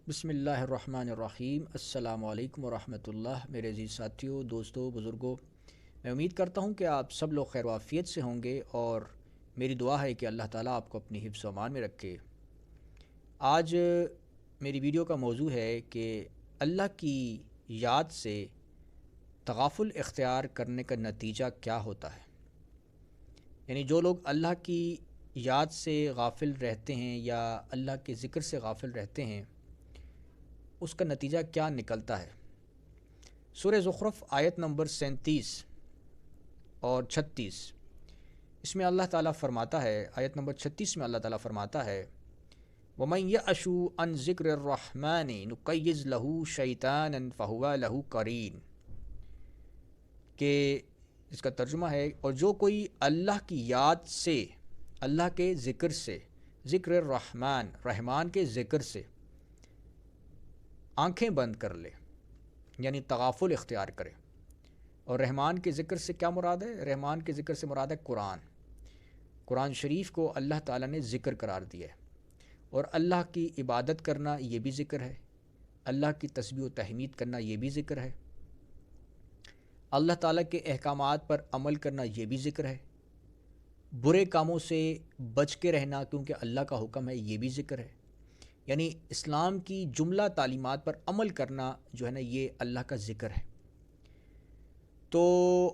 بسم اللہ الرحمن الرحیم۔ السلام علیکم ورحمۃ اللہ۔ میرے عزیز ساتھیوں، دوستوں، بزرگوں، میں امید کرتا ہوں کہ آپ سب لوگ خیر و عافیت سے ہوں گے، اور میری دعا ہے کہ اللہ تعالیٰ آپ کو اپنی حفظ و امان میں رکھے۔ آج میری ویڈیو کا موضوع ہے کہ اللہ کی یاد سے تغافل اختیار کرنے کا نتیجہ کیا ہوتا ہے۔ یعنی جو لوگ اللہ کی یاد سے غافل رہتے ہیں یا اللہ کے ذکر سے غافل رہتے ہیں، اس کا نتیجہ کیا نکلتا ہے۔ سورہ زخرف آیت نمبر 37 اور 36، اس میں اللہ تعالیٰ فرماتا ہے، آیت نمبر 36 میں اللہ تعالیٰ فرماتا ہے وَمَن يَعْشُ عَن ذِكْرِ الرَّحْمَنِ نُقَيِّضْ لَهُ شَيْطَانًا فَهُوَ لَهُ قَرِينٌ، کہ اس کا ترجمہ ہے، اور جو کوئی اللہ کی یاد سے، اللہ کے ذکر سے، ذکر الرحمن، رحمان کے ذکر سے آنکھیں بند کر لے، یعنی تغافل اختیار کرے۔ اور رحمان کے ذکر سے کیا مراد ہے؟ رحمان کے ذکر سے مراد ہے قرآن شریف کو اللہ تعالیٰ نے ذکر قرار دیا ہے، اور اللہ کی عبادت کرنا یہ بھی ذکر ہے، اللہ کی تسبیح و تحمید کرنا یہ بھی ذکر ہے، اللہ تعالیٰ کے احکامات پر عمل کرنا یہ بھی ذکر ہے، برے کاموں سے بچ کے رہنا کیونکہ اللہ کا حکم ہے یہ بھی ذکر ہے۔ یعنی اسلام کی جملہ تعلیمات پر عمل کرنا جو ہے نا، یہ اللہ کا ذکر ہے۔ تو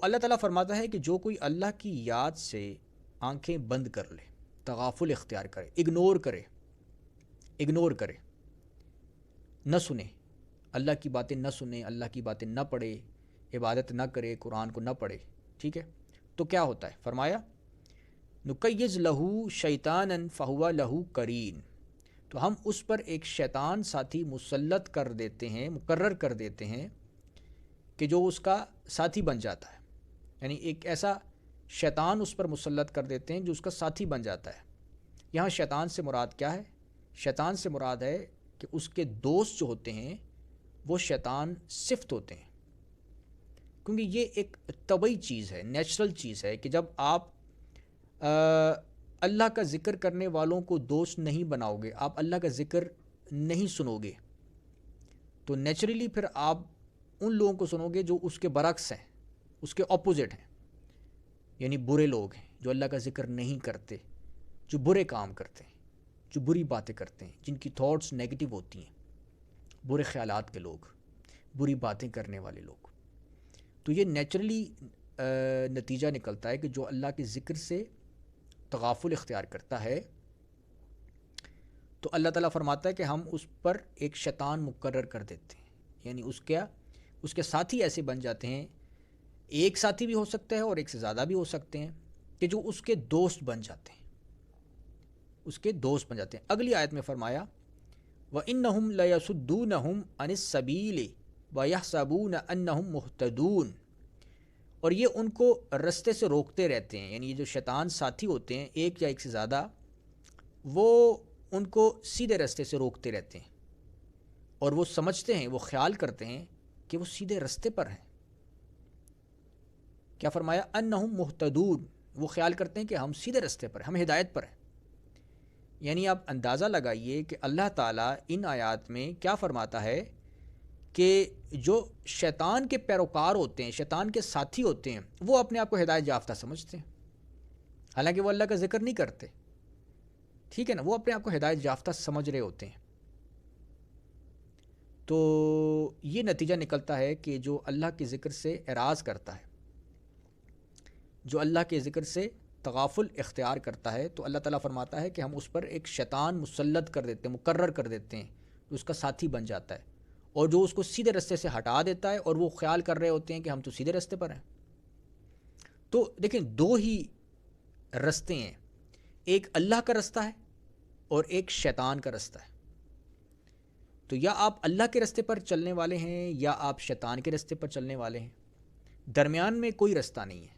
اللہ تعالیٰ فرماتا ہے کہ جو کوئی اللہ کی یاد سے آنکھیں بند کر لے، تغافل اختیار کرے، اگنور کرے، نہ سنے، اللہ کی باتیں نہ سنے، اللہ کی باتیں نہ پڑھے، عبادت نہ کرے، قرآن کو نہ پڑھے، ٹھیک ہے، تو کیا ہوتا ہے؟ فرمایا نقیض لہو شیطانً فہو لہو قرین، تو ہم اس پر ایک شیطان ساتھی مسلط کر دیتے ہیں، مقرر کر دیتے ہیں کہ جو اس کا ساتھی بن جاتا ہے۔ یعنی ایک ایسا شیطان اس پر مسلط کر دیتے ہیں جو اس کا ساتھی بن جاتا ہے۔ یہاں شیطان سے مراد کیا ہے؟ شیطان سے مراد ہے کہ اس کے دوست جو ہوتے ہیں وہ شیطان صفت ہوتے ہیں، کیونکہ یہ ایک طبعی چیز ہے، نیچرل چیز ہے کہ جب آپ اللہ کا ذکر کرنے والوں کو دوست نہیں بناؤ گے، آپ اللہ کا ذکر نہیں سنو گے، تو نیچرلی پھر آپ ان لوگوں کو سنو گے جو اس کے برعکس ہیں، اس کے اپوزٹ ہیں، یعنی برے لوگ ہیں جو اللہ کا ذکر نہیں کرتے، جو برے کام کرتے ہیں، جو بری باتیں کرتے ہیں، جن کی تھاٹس نیگیٹو ہوتی ہیں، برے خیالات کے لوگ، بری باتیں کرنے والے لوگ۔ تو یہ نیچرلی نتیجہ نکلتا ہے کہ جو اللہ کے ذکر سے تغافل اختیار کرتا ہے، تو اللہ تعالیٰ فرماتا ہے کہ ہم اس پر ایک شیطان مقرر کر دیتے ہیں، یعنی اس کے ساتھی ایسے بن جاتے ہیں، ایک ساتھی بھی ہو سکتا ہے اور ایک سے زیادہ بھی ہو سکتے ہیں، کہ جو اس کے دوست بن جاتے ہیں، اگلی آیت میں فرمایا وَإِنَّهُمْ لَيَصُدُّونَهُمْ عَنِ السَّبِيلِ وَيَحْسَبُونَ أَنَّهُمْ مُهْتَدُونَ، اور یہ ان کو رستے سے روکتے رہتے ہیں۔ یعنی یہ جو شیطان ساتھی ہوتے ہیں، ایک یا ایک سے زیادہ، وہ ان کو سیدھے رستے سے روکتے رہتے ہیں، اور وہ سمجھتے ہیں، وہ خیال کرتے ہیں کہ وہ سیدھے رستے پر ہیں۔ کیا فرمایا؟ انہم مہتدون، وہ خیال کرتے ہیں کہ ہم سیدھے رستے پر ہیں، ہم ہدایت پر ہیں۔ یعنی آپ اندازہ لگائیے کہ اللہ تعالیٰ ان آیات میں کیا فرماتا ہے کہ جو شیطان کے پیروکار ہوتے ہیں، شیطان کے ساتھی ہوتے ہیں، وہ اپنے آپ کو ہدایت یافتہ سمجھتے ہیں، حالانکہ وہ اللہ کا ذکر نہیں کرتے، ٹھیک ہے نا، وہ اپنے آپ کو ہدایت یافتہ سمجھ رہے ہوتے ہیں۔ تو یہ نتیجہ نکلتا ہے کہ جو اللہ کے ذکر سے اعراض کرتا ہے، جو اللہ کے ذکر سے تغافل اختیار کرتا ہے، تو اللہ تعالیٰ فرماتا ہے کہ ہم اس پر ایک شیطان مسلط کر دیتے ہیں، مقرر کر دیتے ہیں، جو اس کا ساتھی بن جاتا ہے، اور جو اس کو سیدھے رستے سے ہٹا دیتا ہے، اور وہ خیال کر رہے ہوتے ہیں کہ ہم تو سیدھے رستے پر ہیں۔ تو دیکھیں، دو ہی رستے ہیں، ایک اللہ کا رستہ ہے اور ایک شیطان کا رستہ ہے۔ تو یا آپ اللہ کے رستے پر چلنے والے ہیں یا آپ شیطان کے رستے پر چلنے والے ہیں، درمیان میں کوئی رستہ نہیں ہے،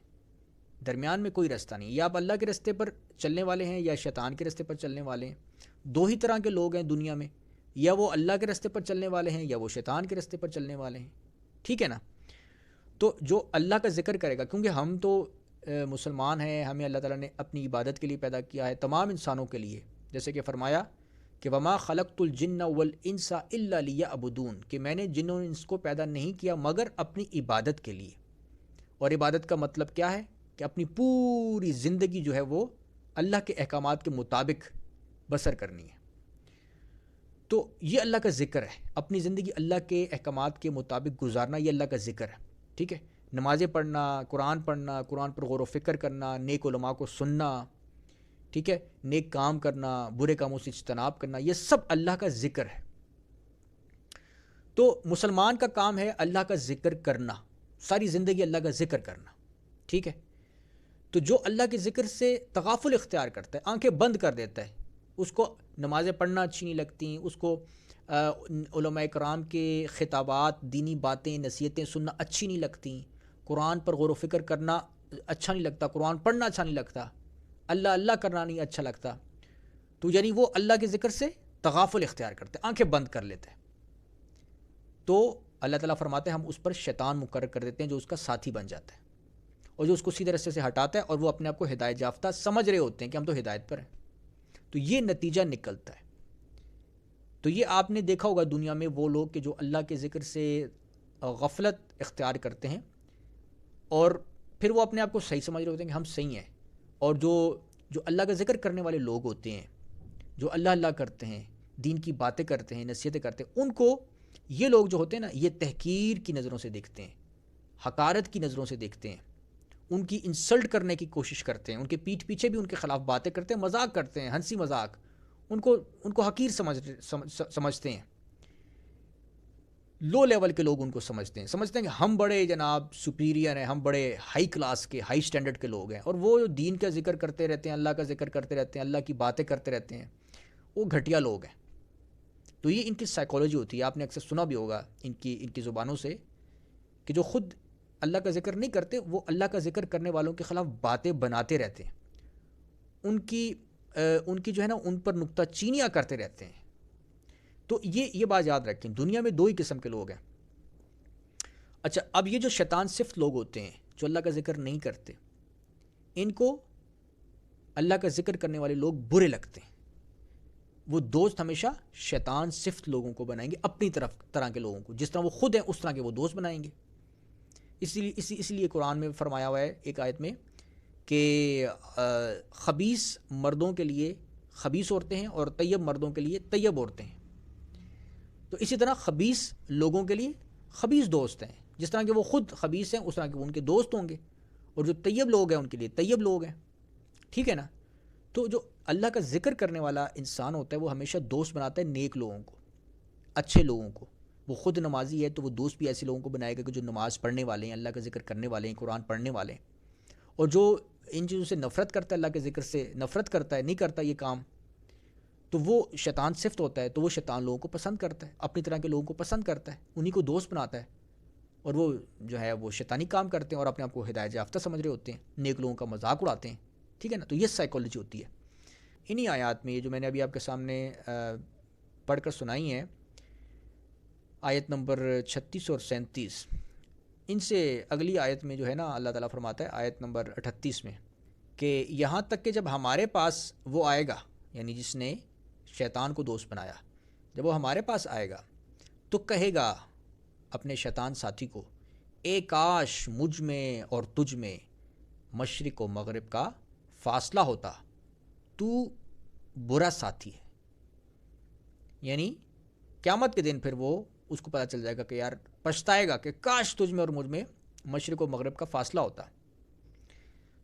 یا آپ اللہ کے رستے پر چلنے والے ہیں یا شیطان کے رستے پر چلنے والے ہیں۔ دو ہی طرح کے لوگ ہیں دنیا میں، یا وہ اللہ کے رستے پر چلنے والے ہیں یا وہ شیطان کے رستے پر چلنے والے ہیں، ٹھیک ہے نا۔ تو جو اللہ کا ذکر کرے گا، کیونکہ ہم تو مسلمان ہیں، ہمیں اللہ تعالیٰ نے اپنی عبادت کے لیے پیدا کیا ہے، تمام انسانوں کے لیے، جیسے کہ فرمایا کہ وما خلقت الجن والانس الا لیعبدون، کہ میں نے جن و انس کو پیدا نہیں کیا مگر اپنی عبادت کے لیے. اور عبادت کا مطلب کیا ہے؟ کہ اپنی پوری زندگی جو ہے وہ اللہ کے احکامات کے مطابق بسر کرنی ہے. تو یہ اللہ کا ذکر ہے، اپنی زندگی اللہ کے احکامات کے مطابق گزارنا، یہ اللہ کا ذکر ہے. ٹھیک ہے، نمازیں پڑھنا، قرآن پڑھنا، قرآن پر غور و فکر کرنا، نیک علماء کو سننا، ٹھیک ہے، نیک کام کرنا، برے کاموں سے اجتناب کرنا، یہ سب اللہ کا ذکر ہے. تو مسلمان کا کام ہے اللہ کا ذکر کرنا، ساری زندگی اللہ کا ذکر کرنا. ٹھیک ہے، تو جو اللہ کے ذکر سے تغافل اختیار کرتا ہے، آنکھیں بند کر دیتا ہے، اس کو نمازیں پڑھنا اچھی نہیں لگتی، اس کو علماء کرام کے خطابات، دینی باتیں، نصیحتیں سننا اچھی نہیں لگتی، قرآن پر غور و فکر کرنا اچھا نہیں لگتا، قرآن پڑھنا اچھا نہیں لگتا، اللہ اللہ کرنا نہیں اچھا لگتا، تو یعنی وہ اللہ کے ذکر سے تغافل اختیار کرتے ہیں، آنکھیں بند کر لیتے ہیں. تو اللہ تعالیٰ فرماتے ہیں ہم اس پر شیطان مقرر کر دیتے ہیں جو اس کا ساتھی بن جاتا ہے، اور جو اس کو سیدھے راستے سے ہٹاتا ہے، اور وہ اپنے آپ کو ہدایت یافتہ سمجھ رہے ہوتے ہیں کہ ہم تو ہدایت پر ہیں. تو یہ نتیجہ نکلتا ہے. تو یہ آپ نے دیکھا ہوگا دنیا میں وہ لوگ کہ جو اللہ کے ذکر سے غفلت اختیار کرتے ہیں اور پھر وہ اپنے آپ کو صحیح سمجھ رہے ہوتے ہیں کہ ہم صحیح ہیں، اور جو اللہ کا ذکر کرنے والے لوگ ہوتے ہیں، جو اللہ اللہ کرتے ہیں، دین کی باتیں کرتے ہیں، نصیحتیں کرتے ہیں، ان کو یہ لوگ جو ہوتے ہیں نا، یہ تحقیر کی نظروں سے دیکھتے ہیں، حقارت کی نظروں سے دیکھتے ہیں، ان کی انسلٹ کرنے کی کوشش کرتے ہیں، ان کے پیٹھ پیچھے بھی ان کے خلاف باتیں کرتے ہیں، مذاق کرتے ہیں، ہنسی مذاق، ان کو حقیر سمجھتے ہیں. لو لیول کے لوگ ان کو سمجھتے ہیں کہ ہم بڑے جناب سپیریئر ہیں، ہم بڑے ہائی کلاس کے، ہائی سٹینڈرڈ کے لوگ ہیں، اور وہ دین کا ذکر کرتے رہتے ہیں، اللہ کا ذکر کرتے رہتے ہیں، اللہ کی باتیں کرتے رہتے ہیں، وہ گھٹیا لوگ ہیں. تو یہ ان کی سائیکالوجی ہوتی ہے. آپ نے اکثر سنا بھی ہوگا ان کی زبانوں سے کہ جو خود اللہ کا ذکر نہیں کرتے، وہ اللہ کا ذکر کرنے والوں کے خلاف باتیں بناتے رہتے ہیں، ان کی جو ہے نا ان پر نکتہ چینیاں کرتے رہتے ہیں. تو یہ بات یاد رکھیں، دنیا میں دو ہی قسم کے لوگ ہیں. اچھا، اب یہ جو شیطان صفت لوگ ہوتے ہیں جو اللہ کا ذکر نہیں کرتے، ان کو اللہ کا ذکر کرنے والے لوگ برے لگتے ہیں. وہ دوست ہمیشہ شیطان صفت لوگوں کو بنائیں گے، اپنی طرح کے لوگوں کو، جس طرح وہ خود ہیں اس طرح کے وہ دوست بنائیں گے. اس لیے قرآن میں فرمایا ہوا ہے ایک آیت میں کہ خبیث مردوں کے لیے خبیث عورتیں ہیں اور طیب مردوں کے لیے طیب عورتیں ہیں. تو اسی طرح خبیث لوگوں کے لیے خبیث دوست ہیں، جس طرح کہ وہ خود خبیث ہیں اس طرح کے وہ ان کے دوست ہوں گے، اور جو طیب لوگ ہیں ان کے لیے طیب لوگ ہیں. ٹھیک ہے نا؟ تو جو اللہ کا ذکر کرنے والا انسان ہوتا ہے وہ ہمیشہ دوست بناتا ہے نیک لوگوں کو، اچھے لوگوں کو. وہ خود نمازی ہے تو وہ دوست بھی ایسے لوگوں کو بنائے گا کہ جو نماز پڑھنے والے ہیں، اللہ کا ذکر کرنے والے ہیں، قرآن پڑھنے والے ہیں. اور جو ان چیزوں سے نفرت کرتا ہے، اللہ کے ذکر سے نفرت کرتا ہے، نہیں کرتا یہ کام، تو وہ شیطان صفت ہوتا ہے. تو وہ شیطان لوگوں کو پسند کرتا ہے، اپنی طرح کے لوگوں کو پسند کرتا ہے، انہی کو دوست بناتا ہے، اور وہ جو ہے وہ شیطانی کام کرتے ہیں اور اپنے آپ کو ہدایت یافتہ سمجھ رہے ہوتے ہیں، نیک لوگوں کا مذاق اڑاتے ہیں. ٹھیک ہے نا؟ تو یہ سائیکالوجی ہوتی ہے. انہی آیات میں یہ جو میں نے ابھی آپ کے سامنے پڑھ کر سنائی ہیں، آیت نمبر 36 اور 37، ان سے اگلی آیت میں جو ہے نا اللہ تعالیٰ فرماتا ہے آیت نمبر 38 میں کہ یہاں تک کہ جب ہمارے پاس وہ آئے گا، یعنی جس نے شیطان کو دوست بنایا، جب وہ ہمارے پاس آئے گا تو کہے گا اپنے شیطان ساتھی کو، اے کاش مجھ میں اور تجھ میں مشرق و مغرب کا فاصلہ ہوتا، تو برا ساتھی ہے. یعنی قیامت کے دن پھر وہ اس کو پتہ چل جائے گا کہ یار پچھتائے گا کہ کاش تجھ میں اور مجھ میں مشرق و مغرب کا فاصلہ ہوتا.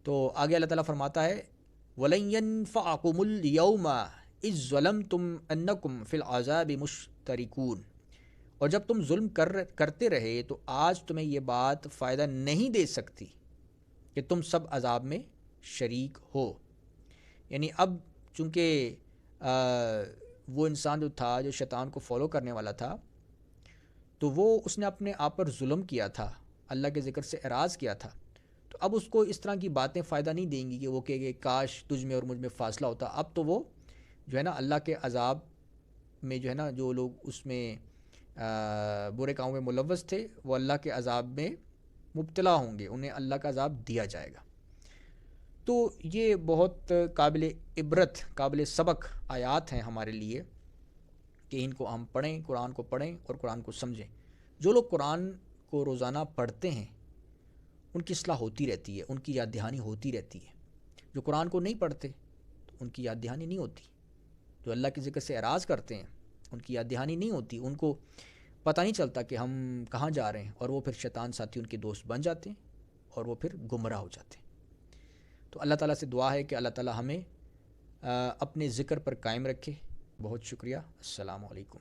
تو آگے اللہ تعالیٰ فرماتا ہے وَلَن يَنفَعَكُمُ الْيَوْمَ إِذ ظَلَمْتُمْ أَنَّكُمْ فِي الْعَذَابِ مُشْتَرِكُونَ. اور جب تم ظلم کرتے رہے تو آج تمہیں یہ بات فائدہ نہیں دے سکتی کہ تم سب عذاب میں شریک ہو. یعنی اب چونکہ وہ انسان جو تھا، جو شیطان کو فالو کرنے والا تھا، تو وہ اس نے اپنے آپ پر ظلم کیا تھا، اللہ کے ذکر سے اعراض کیا تھا. تو اب اس کو اس طرح کی باتیں فائدہ نہیں دیں گی کہ وہ کہے گے کاش تجھ میں اور مجھ میں فاصلہ ہوتا. اب تو وہ جو ہے نا اللہ کے عذاب میں جو ہے نا جو لوگ اس میں برے کاموں میں ملوث تھے وہ اللہ کے عذاب میں مبتلا ہوں گے، انہیں اللہ کا عذاب دیا جائے گا. تو یہ بہت قابل عبرت، قابل سبق آیات ہیں ہمارے لیے کہ ان کو ہم پڑھیں، قرآن کو پڑھیں اور قرآن کو سمجھیں۔ جو لوگ قرآن کو روزانہ پڑھتے ہیں ان کی اصلاح ہوتی رہتی ہے، ان کی یاد دہانی ہوتی رہتی ہے۔ جو قرآن کو نہیں پڑھتے تو ان کی یاد دہانی نہیں ہوتی، جو اللہ کے ذکر سے اعراض کرتے ہیں ان کی یاد دہانی نہیں ہوتی، ان کو پتہ نہیں چلتا کہ ہم کہاں جا رہے ہیں، اور وہ پھر شیطان ساتھی ان کے دوست بن جاتے ہیں اور وہ پھر گمراہ ہو جاتے ہیں۔ تو اللہ تعالیٰ سے دعا ہے کہ اللہ تعالیٰ ہمیں اپنے ذکر پر قائم رکھے۔ بہت شکریہ۔ السلام علیکم۔